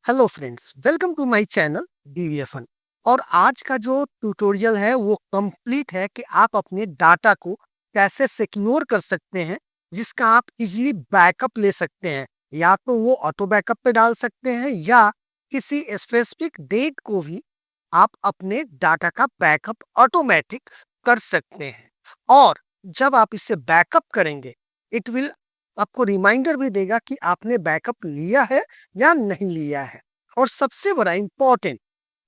Hello friends, welcome to my channel DVFN. और आज का जो ट्यूटोरियल है वो कंप्लीट है कि आप अपने डाटा को कैसे सिक्योर कर सकते हैं, जिसका आप इजीली बैकअप ले सकते हैं। या तो वो ऑटो बैकअप पे डाल सकते हैं या किसी स्पेसिफिक डेट को भी आप अपने डाटा का बैकअप ऑटोमेटिक कर सकते हैं। और जब आप इसे बैकअप करेंगे, इट विल आपको रिमाइंडर भी देगा कि आपने बैकअप लिया है या नहीं लिया है। और सबसे बड़ा इंपॉर्टेंट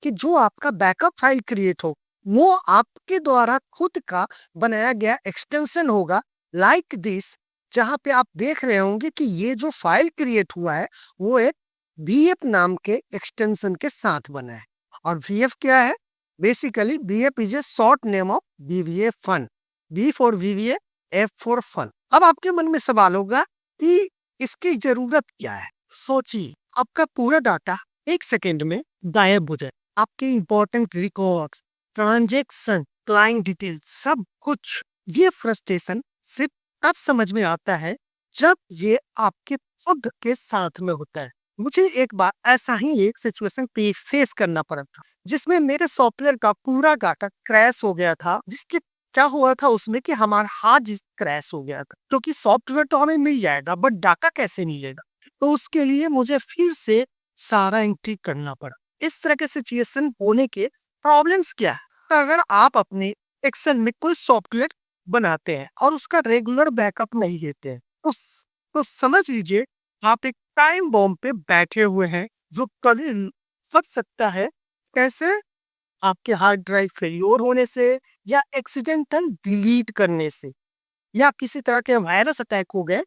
कि जो आपका बैकअप फाइल क्रिएट हो वो आपके द्वारा खुद का बनाया गया एक्सटेंशन होगा, लाइक दिस। जहां पे आप देख रहे होंगे कि ये जो फाइल क्रिएट हुआ है वो एक VF नाम के एक्सटेंशन के साथ बना है। और VF क्या है? Basically VF is a short name of VBA fun. V for VBA, F for fun. अब आपके मन में सवाल होगा कि इसकी जरूरत क्या है। सोचिए, आपका पूरा डाटा एक सेकेंड में गायब हो जाए। आपके important records, transaction, client detail, सब कुछ। ये फ्रस्ट्रेशन सिर्फ तब समझ में आता है जब ये आपके खुद के साथ में होता है। मुझे एक बार ऐसा ही एक सिचुएशन फेस करना पड़ा था, जिसमें मेरे सॉफ्टवेयर का पूरा डाटा क्रैश हो गया था। जिसके क्या हुआ था उसमें कि हमारा हार्ड डिस्क क्रैश हो गया था, क्योंकि सॉफ्टवेयर तो हमें मिल जाएगा बट डाटा कैसे मिलेगा। तो उसके लिए मुझे फिर से सारा एंट्री करना पड़ा। इस तरह के सिचुएशन होने के प्रॉब्लम्स क्या है? तो अगर आप अपने एक्सेल में कोई सॉफ्टवेयर बनाते हैं और उसका रेगुलर बैकअप नहीं लेते हैं तो समझ लीजिए आप एक टाइम बॉम्ब पे बैठे हुए हैं जो कभी फट सकता है। कैसे? आपके हार्ड ड्राइव फेल्योर होने से, या एक्सीडेंटल डिलीट करने से, या किसी तरह के वायरस अटैक हो गए,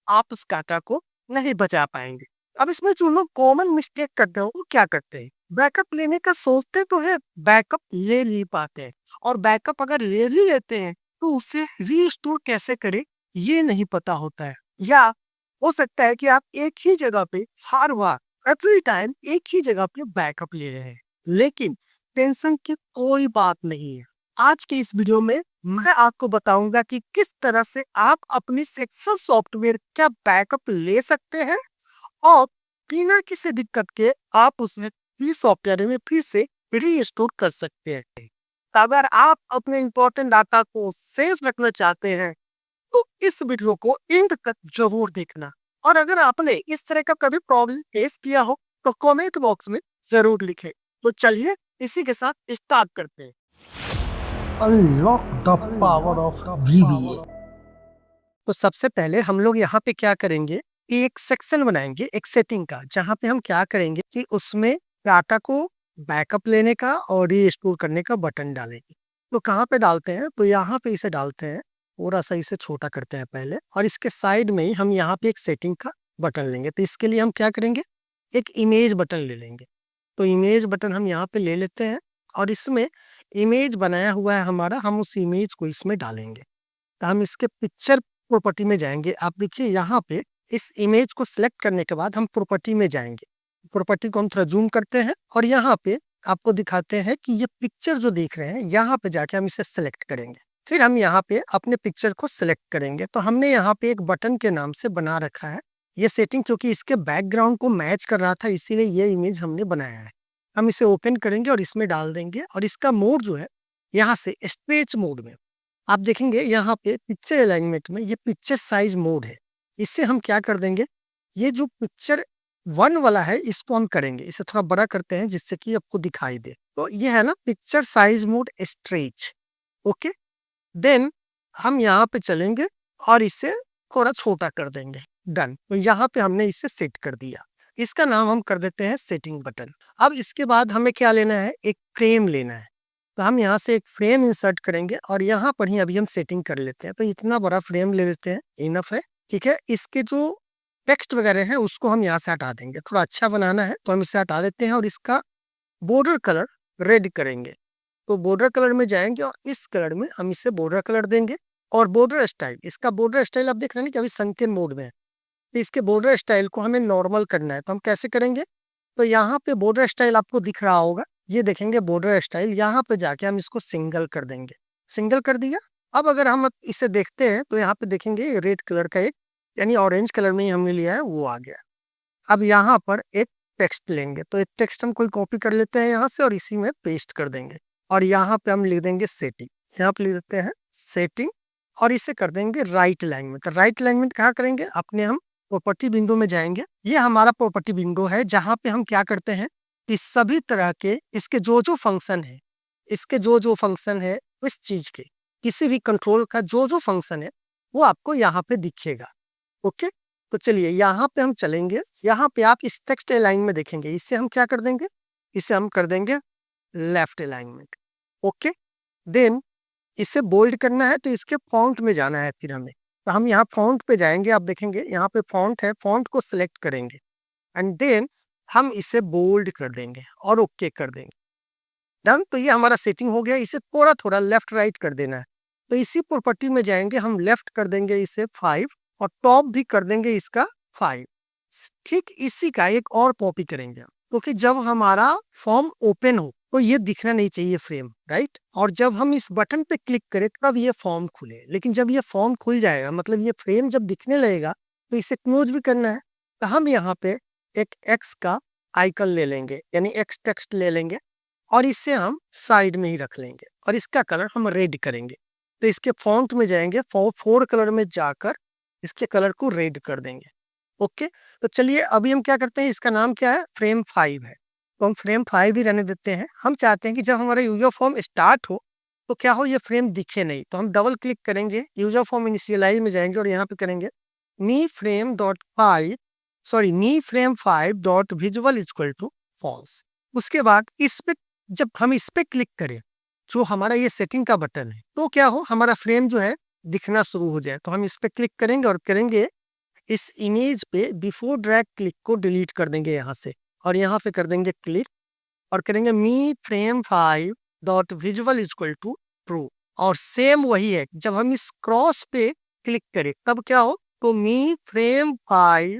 आप उस डाटा को नहीं बचा पाएंगे। अब इसमें जो लोग कॉमन मिस्टेक करते हैं वो क्या करते हैं? बैकअप लेने का सोचते तो है, बैकअप ले नहीं पाते हैं। और बैकअप अगर ले भी लेते हैं तो उसे रीस्टोर कैसे करें ये नहीं पता होता है। या हो सकता है कि आप एक ही जगह पे हर बार एवरी टाइम एक ही जगह पे बैकअप ले रहे हैं, लेकिन टेंशन की कोई बात नहीं है। आज के इस वीडियो में मैं आपको बताऊंगा कि किस तरह से आप अपनी सक्सेस सॉफ्टवेयर का बैकअप ले सकते हैं और बिना किसी दिक्कत के आप उसे फ्री सॉफ्टवेयर में फिर से रीस्टोर कर सकते हैं। तो अगर आप अपने इंपॉर्टेंट डाटा को सेफ रखना चाहते हैं तो इस वीडियो को एंड तक जरूर देखना। और अगर आपने इस तरह का कभी प्रॉब्लम फेस किया हो तो कमेंट बॉक्स में जरूर लिखें। तो चलिए इसी के साथ स्टार्ट करते हैं। Unlock the power of VBA. तो सबसे पहले हम लोग यहाँ पे क्या करेंगे कि एक सेक्शन बनाएंगे एक सेटिंग का, जहाँ पे हम क्या करेंगे कि उसमें डाटा को बैकअप लेने का और रीस्टोर करने का बटन डालेंगे। तो कहाँ पे डालते हैं? तो यहाँ पे इसे डालते हैं, थोड़ा सा इसे छोटा करते हैं पहले, और इसके साइड में ही हम यहाँ पे एक सेटिंग का बटन लेंगे। तो इसके लिए हम क्या करेंगे, एक इमेज बटन ले लेंगे। तो इमेज बटन हम यहाँ पे ले लेते हैं और इसमें इमेज बनाया हुआ है हमारा, हम उस इमेज को इसमें डालेंगे। तो हम इसके पिक्चर प्रॉपर्टी में जाएंगे। आप देखिए यहाँ पे इस इमेज को सिलेक्ट करने के बाद हम प्रॉपर्टी में जाएंगे। प्रॉपर्टी को हम थोड़ा जूम करते हैं और यहाँ पे आपको दिखाते हैं कि ये पिक्चर जो देख रहे हैं, यहाँ पे जाके हम इसे सिलेक्ट करेंगे। फिर हम यहाँ पे अपने पिक्चर को सिलेक्ट करेंगे। तो हमने यहाँ पे एक बटन के नाम से बना रखा है ये सेटिंग, क्योंकि इसके बैकग्राउंड को मैच कर रहा था, इसीलिए ये इमेज हमने बनाया है। हम इसे ओपन करेंगे और इसमें डाल देंगे। और इसका मोड जो है यहाँ से स्ट्रेच मोड में आप देखेंगे, यहाँ पे पिक्चर अलाइनमेंट में ये पिक्चर साइज मोड है। इससे हम क्या कर देंगे, ये जो पिक्चर 1 वाला है इसको हम करेंगे, इसे थोड़ा बड़ा करते हैं जिससे कि आपको दिखाई दे। तो ये है ना picture size mode stretch. Okay, then हम यहाँ पे चलेंगे और इसे थोड़ा छोटा कर देंगे। डन। तो यहाँ पे हमने इसे सेट कर दिया। इसका नाम हम कर देते हैं सेटिंग बटन। अब इसके बाद हमें क्या लेना है, एक फ्रेम लेना है। तो हम यहाँ से एक फ्रेम इंसर्ट करेंगे और यहाँ पर ही अभी हम सेटिंग कर लेते हैं। तो इतना बड़ा फ्रेम ले लेते हैं, इनफ है। ठीक है, इसके जो टेक्स्ट वगैरह है उसको हम यहाँ से हटा देंगे। थोड़ा अच्छा बनाना है तो हम इसे हटा देते हैं और इसका बॉर्डर कलर रेड करेंगे। तो बॉर्डर कलर में जाएंगे और इस कलर में हम इसे बॉर्डर कलर देंगे। और बॉर्डर स्टाइल, इसका बॉर्डर स्टाइल आप देख रहे हैं कि अभी संकेत मोड में है। तो इसके बॉर्डर स्टाइल को हमें नॉर्मल करना है। तो हम कैसे करेंगे, तो यहाँ पे बॉर्डर स्टाइल आपको दिख रहा होगा, ये देखेंगे बॉर्डर स्टाइल, यहाँ पे जाके हम इसको सिंगल कर देंगे। सिंगल कर दिया। अब अगर हम इसे देखते हैं तो यहाँ पे देखेंगे रेड कलर का एक, यानी ऑरेंज कलर में ही हमने लिया है, वो आ गया। अब यहाँ पर एक टेक्स्ट लेंगे। तो एक टेक्स्ट हम कोई कॉपी कर लेते हैं यहाँ से और इसी में पेस्ट कर देंगे और यहाँ पे हम लिख देंगे सेटिंग। यहाँ पे लिख देते हैं सेटिंग और इसे कर देंगे राइट अलाइनमेंट। राइट अलाइनमेंट कहाँ करेंगे? अपने हम प्रॉपर्टी विंडो में जाएंगे। ये हमारा प्रॉपर्टी विंडो है जहाँ पे हम क्या करते हैं कि सभी तरह के इसके जो फंक्शन है, इसके जो फंक्शन है, इस चीज के किसी भी कंट्रोल का जो फंक्शन है वो आपको यहाँ पे दिखेगा। ओके, तो चलिए यहाँ पे हम चलेंगे। यहाँ पे आप इस टेक्स्ट अलाइन में देखेंगे, इसे हम क्या कर देंगे, इसे हम कर देंगे लेफ्ट अलाइनमेंट। ओके, देन इसे बोल्ड करना है तो इसके फॉन्ट में जाना है। फिर हमें तो हम यहाँ फॉन्ट पे जाएंगे, आप देखेंगे यहाँ पे फॉन्ट है, फॉन्ट को सिलेक्ट करेंगे एंड देन हम इसे बोल्ड कर देंगे और ओके कर देंगे। डन। तो ये हमारा सेटिंग हो गया। इसे थोड़ा थोड़ा लेफ्ट राइट कर देना है। तो इसी प्रॉपर्टी में जाएंगे, हम लेफ्ट कर देंगे इसे 5 और टॉप भी कर देंगे इसका 5। ठीक इसी का एक और कॉपी करेंगे क्योंकि जब हमारा फॉर्म ओपन हो तो ये दिखना नहीं चाहिए फ्रेम, राइट। और जब हम इस बटन पे क्लिक करें तब ये फॉर्म खुले। लेकिन जब ये फॉर्म खुल जाएगा, मतलब ये फ्रेम जब दिखने लगेगा, तो इसे क्लोज भी करना है। तो हम यहाँ पे एक एक्स का आइकन ले लेंगे, यानी एक्स टेक्स्ट ले लेंगे और इसे हम साइड में ही रख लेंगे और इसका कलर हम रेड करेंगे। तो इसके फॉन्ट में जाएंगे, फोर कलर में जाकर इसके कलर को रेड कर देंगे। ओके, तो चलिए अभी हम क्या करते हैं, इसका नाम क्या है, फ्रेम 5 है, तो हम फ्रेम 5 ही रहने देते हैं। हम चाहते हैं कि जब हमारा यूजर फॉर्म स्टार्ट हो तो क्या हो, ये फ्रेम दिखे नहीं। तो हम डबल क्लिक करेंगे, यूजर फॉर्म इनिशियलाइज में जाएंगे और यहाँ पे करेंगे me frame 5 dot visual equal to false. उसके बाद इस पे जब हम इस पे क्लिक करें, जो हमारा ये सेटिंग का बटन है, तो क्या हो, हमारा फ्रेम जो है दिखना शुरू हो जाए। तो हम इस पे क्लिक करेंगे और करेंगे इस इमेज पे बिफोर ड्रैग क्लिक को डिलीट कर देंगे यहाँ से और यहाँ पे कर देंगे क्लिक और करेंगे me frame 5 dot visual equal to true. और सेम वही है, जब हम इस क्रॉस पे क्लिक करें तब क्या हो, तो me frame 5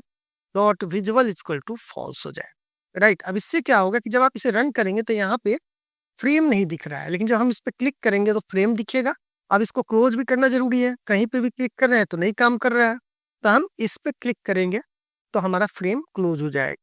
dot visual equal to false हो जाए, राइट। अब इससे क्या होगा कि जब आप इसे रन करेंगे तो यहाँ पे फ्रेम नहीं दिख रहा है, लेकिन जब हम इस पे क्लिक करेंगे तो फ्रेम दिखेगा। अब इसको क्लोज भी करना जरूरी है, कहीं पे भी क्लिक कर रहे हैं तो नहीं काम कर रहा है, तो हम इस पे क्लिक करेंगे तो हमारा फ्रेम क्लोज हो जाएगा।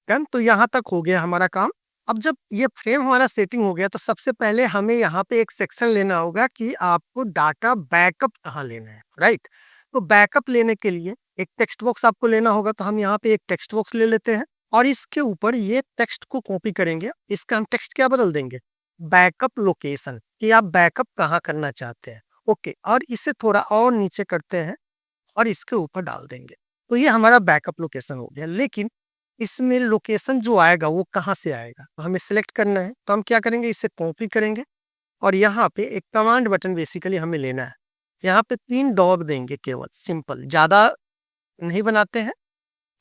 डन। तो यहाँ तक हो गया हमारा काम। अब जब ये फ्रेम हमारा सेटिंग हो गया तो सबसे पहले हमें यहाँ पे एक सेक्शन लेना होगा कि आपको डाटा बैकअप कहाँ लेना है, राइट। तो बैकअप लेने के लिए एक टेक्स्ट बॉक्स आपको लेना होगा। तो हम यहाँ पे एक टेक्स्ट बॉक्स ले लेते हैं और इसके ऊपर ये टेक्स्ट को कॉपी करेंगे। इसका हम टेक्स्ट क्या बदल देंगे, बैकअप लोकेशन, कि आप बैकअप कहाँ करना चाहते हैं। ओके, और इसे थोड़ा और नीचे करते हैं और इसके ऊपर डाल देंगे। तो ये हमारा बैकअप लोकेशन हो गया। लेकिन इसमें लोकेशन जो आएगा वो कहाँ से आएगा, तो हमें सिलेक्ट करना है। तो हम क्या करेंगे, इसे कॉपी करेंगे और यहाँ पे एक कमांड बटन बेसिकली हमें लेना है। यहाँ पे 3 डॉट देंगे, केवल सिंपल, ज्यादा नहीं बनाते हैं।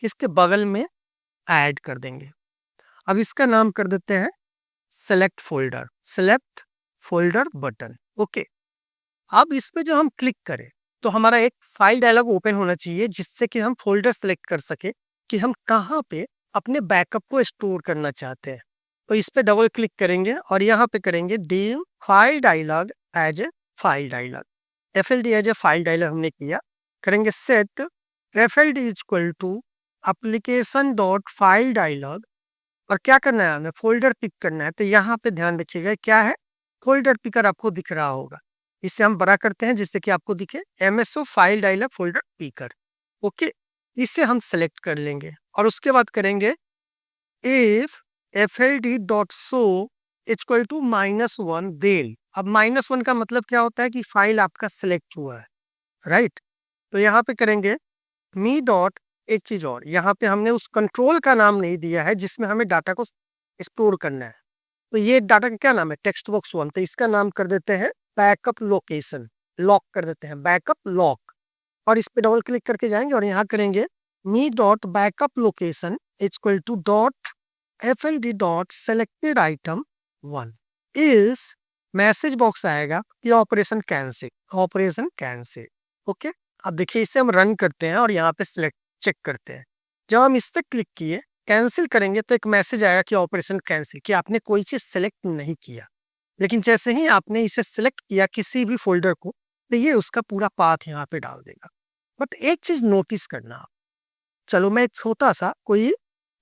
इसके बगल में ऐड कर देंगे। अब इसका नाम कर देते हैं सेलेक्ट फोल्डर बटन। ओके, अब इस पे जब हम क्लिक करें तो हमारा एक फाइल डायलॉग ओपन होना चाहिए जिससे कि हम फोल्डर सेलेक्ट कर सके कि हम कहाँ पे अपने बैकअप को स्टोर करना चाहते हैं। तो इस पे डबल क्लिक करेंगे और यहाँ पे करेंगे dim file dialog as a file dialog, FLD as a file dialog हमने किया। करेंगे set FLD equal to application dot file dialog और क्या करना है, हमें फोल्डर पिक करना है। तो यहाँ पे ध्यान रखिएगा क्या है, फोल्डर पिकर आपको दिख रहा होगा। इसे हम बड़ा करते हैं जिससे कि आपको दिखे, MSO file dialog folder picker. Okay, इसे हम सेलेक्ट कर लेंगे और उसके बाद करेंगे if FLD dot show equal to -1 then. अब -1 का मतलब क्या होता है कि फाइल आपका सेलेक्ट हुआ है, राइट। तो यहाँ पे करेंगे मी डॉट, एक चीज और, यहाँ पे हमने उस कंट्रोल का नाम नहीं दिया है जिसमें हमें डाटा को स्टोर करना है। तो ये डाटा का क्या नाम है, टेक्स्ट बॉक्स 1, तो इसका नाम कर देते हैं बैकअप लोकेशन, लॉक कर देते हैं बैकअप लॉक। और इस पे डबल क्लिक करके जाएंगे और यहाँ करेंगे me dot backup location equal to dot FLD dot selected item 1 is, message box आएगा कि ऑपरेशन कैंसिल। ओके, अब देखिए इसे हम रन करते हैं और यहाँ पे सिलेक्ट चेक करते हैं। जब हम इस पे क्लिक किए, कैंसिल करेंगे तो एक मैसेज आएगा कि ऑपरेशन कैंसिल, कि आपने कोई चीज सेलेक्ट नहीं किया। लेकिन जैसे ही आपने इसे सिलेक्ट किया किसी भी फोल्डर को, तो ये उसका पूरा पाथ यहाँ पे डाल देगा। बट एक चीज नोटिस करना आप, चलो मैं एक छोटा सा कोई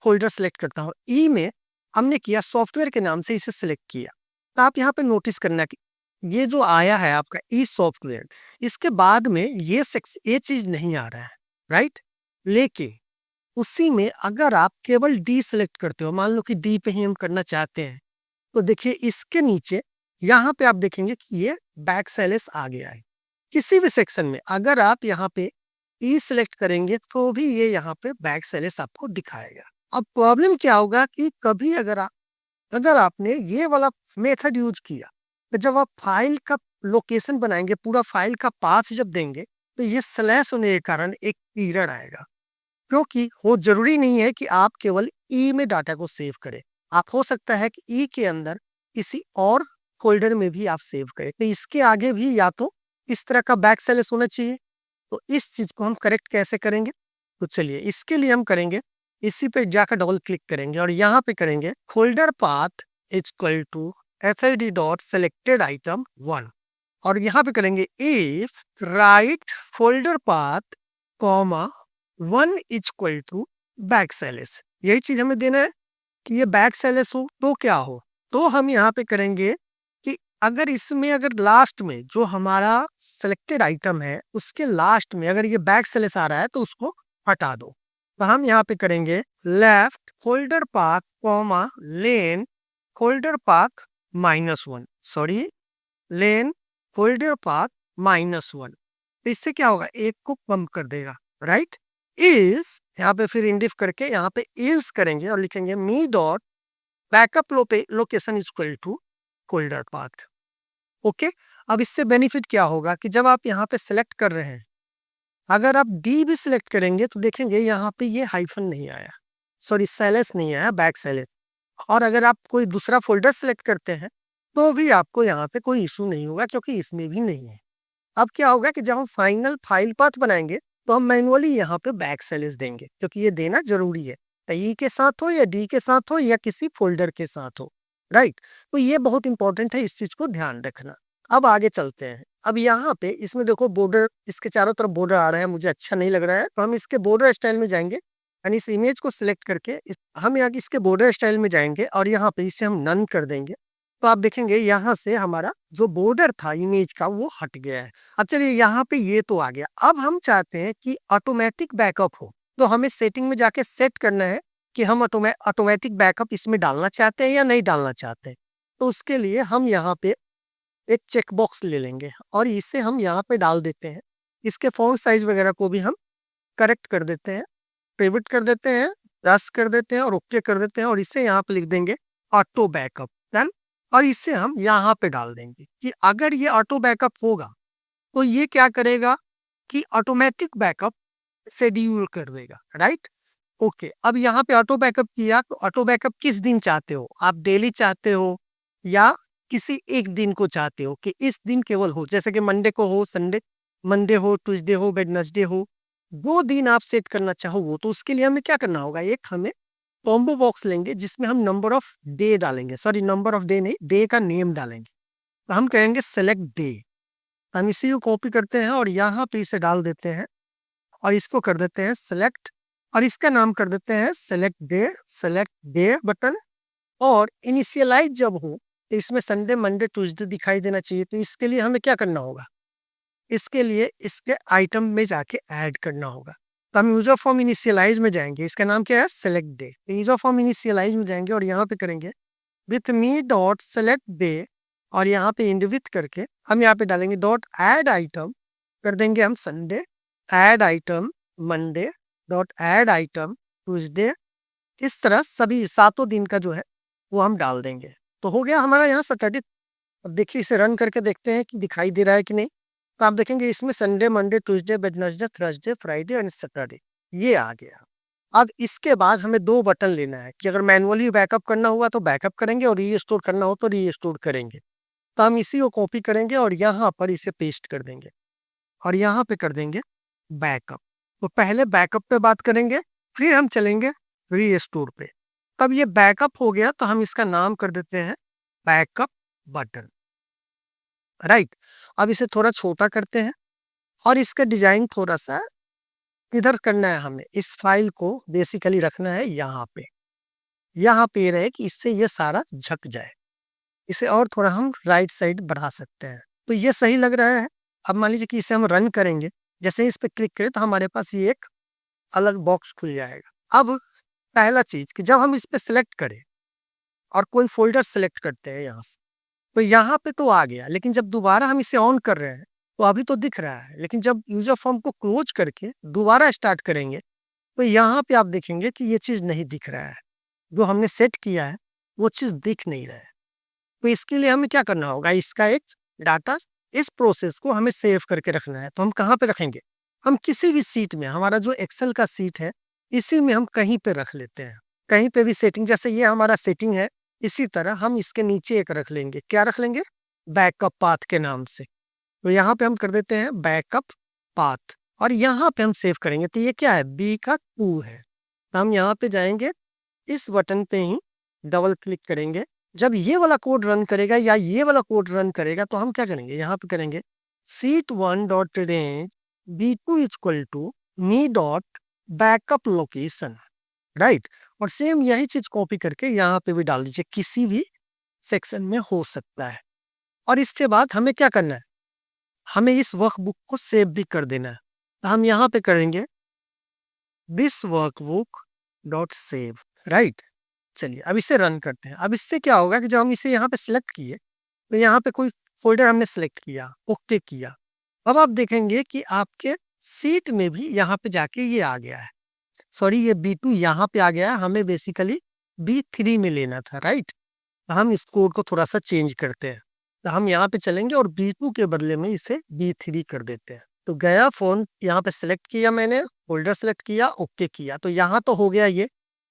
फोल्डर सेलेक्ट करता हूँ। ई में हमने किया सॉफ्टवेयर के नाम से इसे सिलेक्ट किया। तो आप यहाँ पे नोटिस करना कि ये जो आया है आपका ई सॉफ्टवेयर, इसके बाद में ये चीज नहीं आ रहा है, राइट। लेकिन उसी में अगर आप केवल डी सेलेक्ट करते हो, मान लो कि डी पे ही हम करना चाहते हैं, तो देखिए इसके नीचे यहाँ पे आप देखेंगे कि ये बैक सेलेस आ गया है। किसी भी सेक्शन में अगर आप यहाँ पे ई सिलेक्ट करेंगे तो भी ये यहाँ पे बैक सेलेस आपको दिखाएगा। अब प्रॉब्लम क्या होगा कि कभी अगर आपने ये वाला मेथड यूज किया, तो जब आप फाइल का लोकेशन बनाएंगे, पूरा फाइल का पाथ जब देंगे, तो ये स्लैश होने के कारण एक पीरियड आएगा। क्योंकि वो जरूरी नहीं है कि आप केवल ई में डाटा को सेव करें, आप हो सकता है कि ई के अंदर किसी और फोल्डर में भी आप सेव करें, तो इसके आगे भी या तो इस तरह का बैक स्लैश होना चाहिए। तो इस चीज को हम करेक्ट कैसे करेंगे, तो चलिए इसके लिए हम करेंगे, इसी पे जाकर डबल क्लिक करेंगे और यहाँ पे करेंगे folder path equal to fld dot selected item 1 और यहाँ पे करेंगे if right folder path comma 1 equal to backslash. यही चीज हमें देना है कि ये बैक स्लैश हो तो क्या हो, तो हम यहाँ पे करेंगे कि अगर इसमें अगर लास्ट में जो हमारा सिलेक्टेड आइटम है उसके लास्ट में अगर ये बैक स्लैश आ रहा है तो उसको हटा दो। तो हम यहाँ पे करेंगे लेफ्ट फोल्डर पाथ कॉमा लेन फोल्डर पाथ -1, सॉरी लेन फोल्डर पाथ -1। तो इससे क्या होगा, एक को कम कर देगा, राइट। इज यहाँ पे फिर इंडिफ करके यहाँ पे इल्स करेंगे और लिखेंगे me dot backup location equal to folder path. Okay, अब इससे बेनिफिट क्या होगा कि जब आप यहाँ पे सिलेक्ट कर रहे हैं, अगर आप डी भी सिलेक्ट करेंगे तो देखेंगे यहाँ पे ये हाइफन नहीं आया, सॉरी स्लैश नहीं आया, बैक स्लैश। और अगर आप कोई दूसरा फोल्डर सिलेक्ट करते हैं तो भी आपको यहाँ पे कोई इशू नहीं होगा क्योंकि इसमें भी नहीं है। अब क्या होगा कि जब हम फाइनल फाइल पाथ बनाएंगे तो हम मैनुअली यहाँ पे बैक स्लैश देंगे क्योंकि ये देना जरूरी है, ई के साथ हो या डी के साथ हो या किसी फोल्डर के साथ हो, राइट। तो ये बहुत इंपॉर्टेंट है, इस चीज को ध्यान रखना। अब आगे चलते हैं। अब यहाँ पे इसमें देखो बॉर्डर, इसके चारों तरफ बॉर्डर आ रहा है, मुझे अच्छा नहीं लग रहा है, तो हम इसके बॉर्डर स्टाइल में जाएंगे यानी इस इमेज को सिलेक्ट करके हम यहाँ इसके बॉर्डर स्टाइल में जाएंगे और यहाँ पे इसे हम नन कर देंगे। तो आप देखेंगे यहाँ से हमारा जो बॉर्डर था इमेज का वो हट गया है। अब चलिए यहाँ पे ये तो आ गया, अब हम चाहते हैं कि ऑटोमेटिक बैकअप हो, तो हमें सेटिंग में जाके सेट करना है कि हम ऑटोमेटिक बैकअप इसमें डालना चाहते हैं या नहीं डालना चाहते हैं। तो उसके लिए हम यहाँ पे एक चेक बॉक्स ले लेंगे और इसे हम यहाँ पे डाल देते हैं। इसके फॉन्ट साइज वगैरह को भी हम करेक्ट कर देते हैं, प्रिवेट कर देते हैं, 10 कर देते हैं और ओके कर देते हैं और इसे यहाँ पे लिख देंगे ऑटो बैकअप, डन। और इसे हम यहाँ पे डाल देंगे कि अगर ये ऑटो बैकअप होगा तो ये क्या करेगा कि ऑटोमेटिक बैकअप शेड्यूल कर देगा, राइट। ओके, अब यहाँ पे ऑटो बैकअप किया तो ऑटो बैकअप किस दिन चाहते हो आप, डेली चाहते हो या किसी एक दिन को चाहते हो कि इस दिन केवल हो, जैसे कि मंडे को हो, संडे मंडे हो, ट्यूसडे हो, वेडनेसडे हो, वो दिन आप सेट करना चाहो वो। तो उसके लिए हमें क्या करना होगा, एक हमें कॉम्बो बॉक्स लेंगे जिसमें हम नंबर ऑफ डे डालेंगे, सॉरी नंबर ऑफ डे नहीं, डे का नेम डालेंगे। तो हम कहेंगे सेलेक्ट डे, हम इसी को कॉपी करते हैं और यहाँ पे इसे डाल देते हैं और इसको कर देते हैं सेलेक्ट और इसका नाम कर देते हैं सेलेक्ट डे बटन। और इनिशियलाइज जब हो तो इसमें संडे मंडे ट्यूसडे दिखाई देना चाहिए। तो इसके लिए हमें क्या करना होगा, इसके लिए इसके आइटम में जाके ऐड करना होगा। तो हम यूजर फॉर्म इनिशियलाइज में जाएंगे, इसका नाम क्या है select day. User form initialise में जाएंगे और यहाँ पे करेंगे with me dot select day और यहाँ पे इंड विथ करके हम यहाँ पे डालेंगे डॉट ऐड आइटम, कर देंगे हम Sunday, add item Monday, dot add item Tuesday. इस तरह सभी 7 दिन का जो है वो हम डाल देंगे। तो हो गया हमारा यहाँ सैटरडे। अब देखिए इसे रन करके देखते हैं कि दिखाई दे रहा है कि नहीं। तो आप देखेंगे इसमें Sunday Monday Tuesday Wednesday Thursday Friday and Saturday ये आ गया। अब इसके बाद हमें 2 बटन लेना है कि अगर मैनुअली बैकअप करना हुआ तो बैकअप करेंगे और रीस्टोर करना हो तो रीस्टोर करेंगे। तो हम इसी को कॉपी करेंगे और यहाँ पर इसे पेस्ट कर देंगे और यहाँ पे कर देंगे बैकअप। तो पहले बैकअप पे बात करेंगे, फिर हम चलेंगे रीस्टोर पे। तब ये बैकअप हो गया तो हम इसका नाम कर देते हैं बैकअप बटन, राइट। अब इसे थोड़ा छोटा करते हैं और इसका डिजाइन थोड़ा सा किधर करना है हमें, इस फाइल को बेसिकली रखना है यहाँ पे ये रहे कि इससे ये सारा झक जाए। इसे और थोड़ा हम राइट साइड बढ़ा सकते हैं, तो ये सही लग रहा है। अब मान लीजिए कि इसे हम रन करेंगे, जैसे इस पे क्लिक करें तो हमारे पास ये एक अलग बॉक्स खुल जाएगा। अब पहला चीज कि जब हम इस पे सिलेक्ट करें और कोई फोल्डर सिलेक्ट करते हैं यहाँ से, तो यहाँ पे तो आ गया, लेकिन जब दोबारा हम इसे ऑन कर रहे हैं तो अभी तो दिख रहा है, लेकिन जब यूजर फॉर्म को क्लोज करके दोबारा स्टार्ट करेंगे तो यहाँ पे आप देखेंगे कि ये चीज नहीं दिख रहा है, जो हमने सेट किया है वो चीज दिख नहीं रहा है। तो इसके लिए हमें क्या करना होगा, इसका एक डाटा, इस प्रोसेस को हमें सेव करके रखना है। तो हम कहाँ पे रखेंगे, हम किसी भी सीट में, हमारा जो एक्सेल का सीट है इसी में हम कहीं पे रख लेते हैं, कहीं पे भी सेटिंग, जैसे ये हमारा सेटिंग है, इसी तरह हम इसके नीचे एक रख लेंगे। क्या रख लेंगे, बैकअप पाथ के नाम से। तो यहाँ पे हम कर देते हैं बैकअप पाथ और यहाँ पे हम सेव करेंगे। तो ये क्या है, बी का 2 है, तो हम यहाँ पे जाएंगे, इस बटन पे ही डबल क्लिक करेंगे। जब ये वाला कोड रन करेगा या ये वाला कोड रन करेगा तो हम क्या करेंगे, यहाँ पे करेंगे sheet 1 dot range b2 equal to me dot backup location, right. और सेम यही चीज कॉपी करके यहाँ पे भी डाल दीजिए, किसी भी सेक्शन में हो सकता है। और इसके बाद हमें क्या करना है, हमें इस वर्कबुक को सेव भी कर देना है। तो हम यहाँ पे करेंगे this workbook dot save, right. चलिए अब इसे रन करते हैं। अब इससे क्या होगा कि जब हम इसे यहाँ पे सिलेक्ट किए तो यहाँ पे कोई फोल्डर हमने सिलेक्ट किया, ओके किया, अब आप देखेंगे कि आपके सीट में भी यहाँ पे जाके ये आ गया है। सॉरी, ये B2 यहाँ पे आ गया है, हमें बेसिकली B3 में लेना था, राइट। तो हम इस कोड को थोड़ा सा चेंज करते हैं। तो हम यहाँ पे चलेंगे और B2 के बदले में इसे B3 कर देते हैं। तो गया फोन, यहाँ पे सिलेक्ट किया मैंने, फोल्डर सेलेक्ट किया, ओके किया, तो यहाँ तो हो गया, ये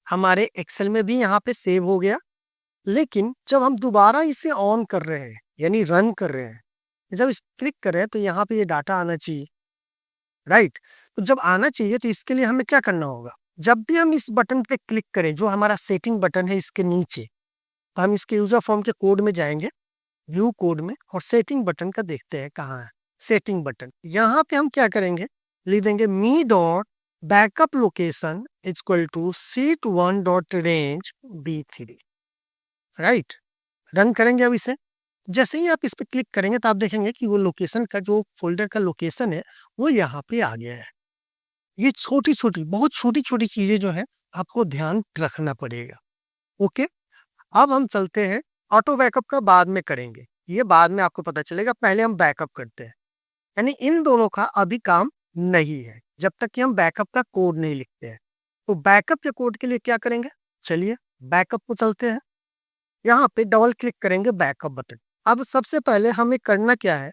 हमारे एक्सेल में भी यहाँ पे सेव हो गया। लेकिन जब हम दोबारा इसे ऑन कर रहे हैं यानी रन कर रहे हैं, जब इस क्लिक कर रहे हैं तो यहाँ पे ये डाटा आना चाहिए, राइट। तो जब आना चाहिए तो इसके लिए हमें क्या करना होगा, जब भी हम इस बटन पे क्लिक करें जो हमारा सेटिंग बटन है इसके नीचे, तो हम इसके यूजर फॉर्म के कोड में जाएंगे, व्यू कोड में, और सेटिंग बटन का देखते हैं कहाँ है सेटिंग बटन। यहाँ पे हम क्या करेंगे, लिख देंगे me dot backup location equal to sheet 1 dot range B3, right. Run करेंगे अब इसे। जैसे ही आप इस पे क्लिक करेंगे तो आप देखेंगे कि वो लोकेशन का, जो फोल्डर का लोकेशन है वो यहाँ पे आ गया है। ये छोटी छोटी, बहुत छोटी छोटी चीजें जो है आपको ध्यान रखना पड़ेगा, ओके। अब हम चलते हैं, ऑटो बैकअप का बाद में करेंगे, ये बाद में आपको पता चलेगा, पहले हम बैकअप करते हैं। यानी इन दोनों का अभी काम नहीं है जब तक कि हम बैकअप का कोड नहीं लिखते हैं। तो बैकअप के कोड के लिए क्या करेंगे, चलिए बैकअप को चलते हैं, यहाँ पे डबल क्लिक करेंगे बैकअप बटन। अब सबसे पहले हमें करना क्या है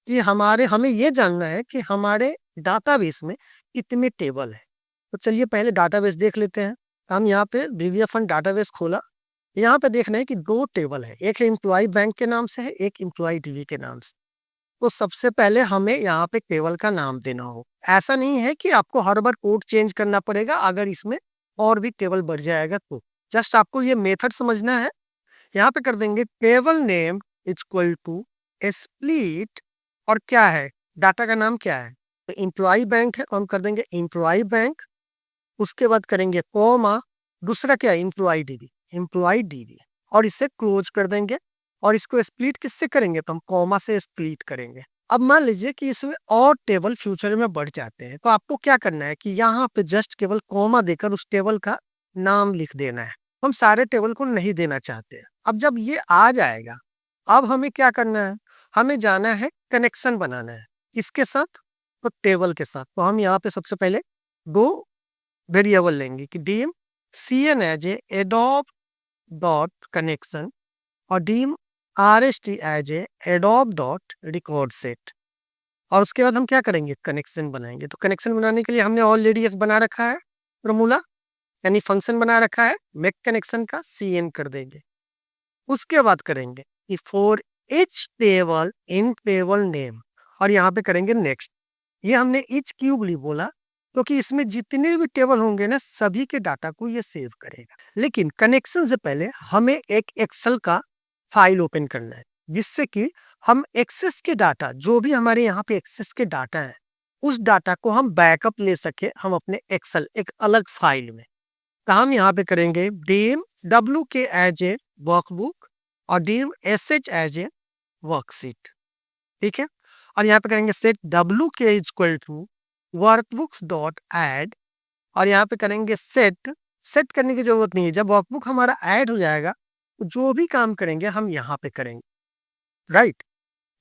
कि हमें ये जानना है कि हमारे डाटाबेस में कितने टेबल है। तो चलिए पहले डाटाबेस देख लेते हैं। हम यहाँ पे VVFN डाटाबेस खोला, यहाँ पे देखना है कि 2 टेबल है, एक एम्प्लॉय बैंक के नाम से है, एक एम्प्लॉय DB के नाम से। तो सबसे पहले हमें यहाँ पे टेबल का नाम देना हो। ऐसा नहीं है कि आपको हर बार कोड चेंज करना पड़ेगा, अगर इसमें और भी टेबल बढ़ जाएगा तो जस्ट आपको ये मेथड समझना है। यहाँ पे कर देंगे table name equal to split, और क्या है, डाटा का नाम क्या है, तो एम्प्लॉय बैंक है, तो हम कर देंगे एम्प्लॉय बैंक। उसके बाद करेंगे कॉमा, दूसरा क्या है, एम्प्लॉय DB, और इसे क्लोज कर देंगे। और इसको स्प्लिट किससे करेंगे, तो हम कॉमा से स्प्लिट करेंगे। अब मान लीजिए कि इसमें और टेबल फ्यूचर में बढ़ जाते हैं, तो आपको क्या करना है कि यहाँ पे जस्ट केवल कॉमा देकर उस टेबल का नाम लिख देना है। हम सारे टेबल को नहीं देना चाहते हैं। अब जब ये आ जाएगा, अब हमें क्या करना है, हमें जाना है कनेक्शन बनाना है, किसके साथ, तो टेबल के साथ। तो हम यहाँ पे सबसे पहले 2 वेरिएबल लेंगे कि dim cn as a adopt dot connection और dim rst as a adopt dot record set. और उसके बाद हम क्या करेंगे, कनेक्शन बनाएंगे। तो कनेक्शन बनाने के लिए हमने ऑलरेडी एक बना रखा है फॉर्मूला, यानी फंक्शन बना रखा है मेक कनेक्शन का, cn कर देंगे। उसके बाद करेंगे कि for each table in table name, और यहाँ पे करेंगे नेक्स्ट। ये हमने each क्यूब ली बोला क्योंकि इसमें जितने भी टेबल होंगे ना सभी के डाटा को ये सेव करेगा। लेकिन कनेक्शन से पहले हमें एक एक्सेल का फाइल ओपन करना है, जिससे कि हम एक्सेस के डाटा, जो भी हमारे यहाँ पे एक्सेस के डाटा है, उस डाटा को हम बैकअप ले सके हम अपने एक्सेल एक अलग फाइल में। तो हम यहाँ पे करेंगे dim W K as a workbook और dim SH as a worksheet, ठीक है। और यहाँ पे करेंगे set W K equal to workbooks dot add और यहाँ पे करेंगे सेट। सेट करने की जरूरत नहीं है, जब वर्कबुक हमारा ऐड हो जाएगा तो जो भी काम करेंगे हम यहाँ पे करेंगे, राइट।